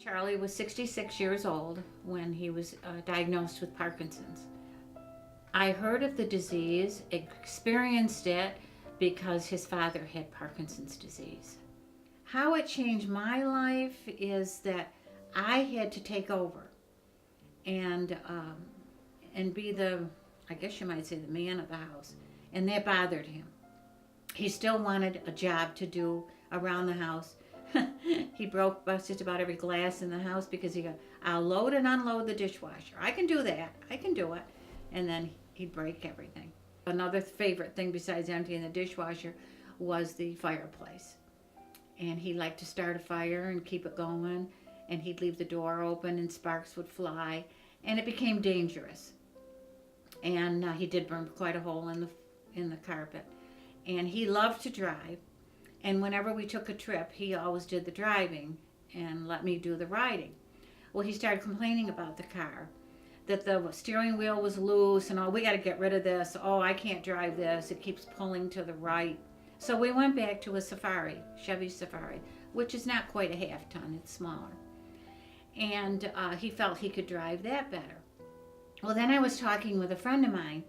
Charlie was 66 years old when he was diagnosed with Parkinson's. I heard of the disease, experienced it because his father had Parkinson's disease. How it changed my life is that I had to take over and be the, I guess you might say, the man of the house, and that bothered him. He still wanted a job to do around the house. He broke just about every glass in the house because he go, I'll load and unload the dishwasher. I can do that. I can do it. And then he'd break everything. Another favorite thing besides emptying the dishwasher was the fireplace. And he liked to start a fire and keep it going. And he'd leave the door open and sparks would fly. And it became dangerous. And he did burn quite a hole in the carpet. And he loved to drive. And whenever we took a trip, he always did the driving and let me do the riding. Well, he started complaining about the car, that the steering wheel was loose and, oh, we got to get rid of this. Oh, I can't drive this. It keeps pulling to the right. So we went back to a Safari, Chevy Safari, which is not quite a half ton. It's smaller. And he felt he could drive that better. Well, then I was talking with a friend of mine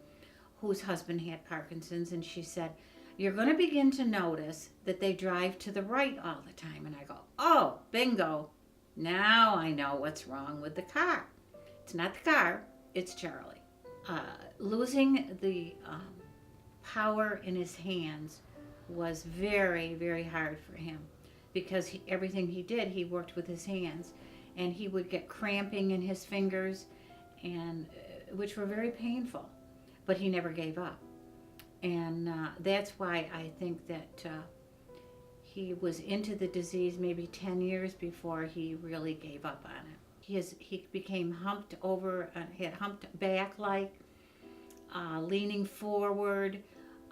whose husband had Parkinson's, and she said, you're going to begin to notice that they drive to the right all the time. And I go, oh, bingo. Now I know what's wrong with the car. It's not the car, it's Charlie. Losing the power in his hands was very, very hard for him because everything he did, he worked with his hands. And he would get cramping in his fingers, and which were very painful. But he never gave up. And that's why I think that he was into the disease maybe 10 years before he really gave up on it. He became humped over, had humped back like, leaning forward.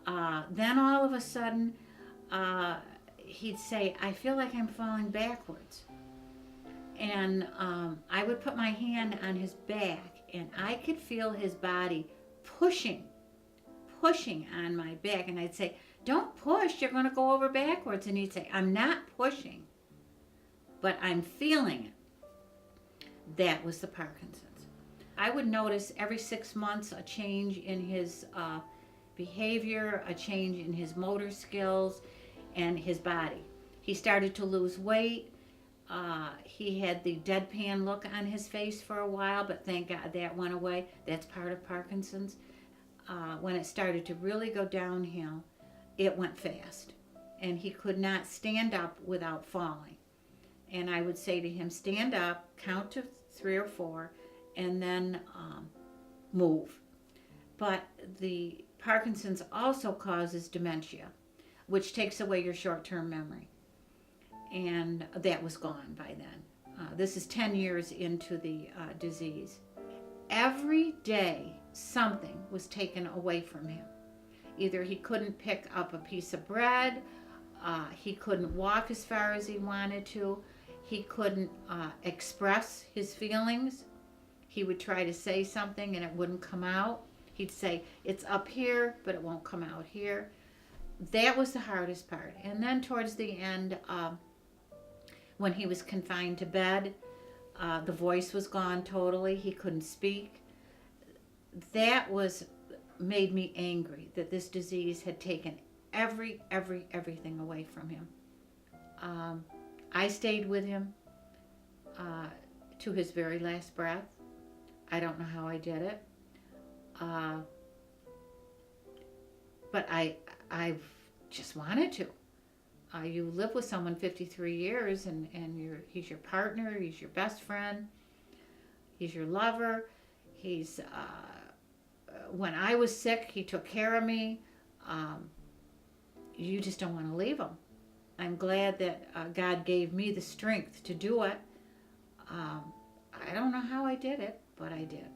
Then all of a sudden, he'd say, I feel like I'm falling backwards. And I would put my hand on his back, and I could feel his body pushing on my back. And I'd say, don't push, you're going to go over backwards. And he'd say, I'm not pushing, but I'm feeling it. That was the Parkinson's. I would notice every 6 months a change in his behavior, a change in his motor skills and his body. He started to lose weight. He had the deadpan look on his face for a while, but thank God that went away. That's part of Parkinson's. When it started to really go downhill, it went fast. And he could not stand up without falling. And I would say to him, stand up, count to 3 or 4, and then move. But the Parkinson's also causes dementia, which takes away your short-term memory. And that was gone by then. This is 10 years into the disease. Every day, something was taken away from him. Either he couldn't pick up a piece of bread, he couldn't walk as far as he wanted to, he couldn't express his feelings. He would try to say something and it wouldn't come out. He'd say, it's up here, but it won't come out here. That was the hardest part. And then towards the end, when he was confined to bed, the voice was gone totally. He couldn't speak. That made me angry that this disease had taken everything away from him. I stayed with him to his very last breath. I don't know how I did it. But I just wanted to. You live with someone 53 years and he's your partner, he's your best friend, he's your lover. He's, when I was sick, he took care of me. You just don't want to leave him. I'm glad that God gave me the strength to do it. I don't know how I did it, but I did.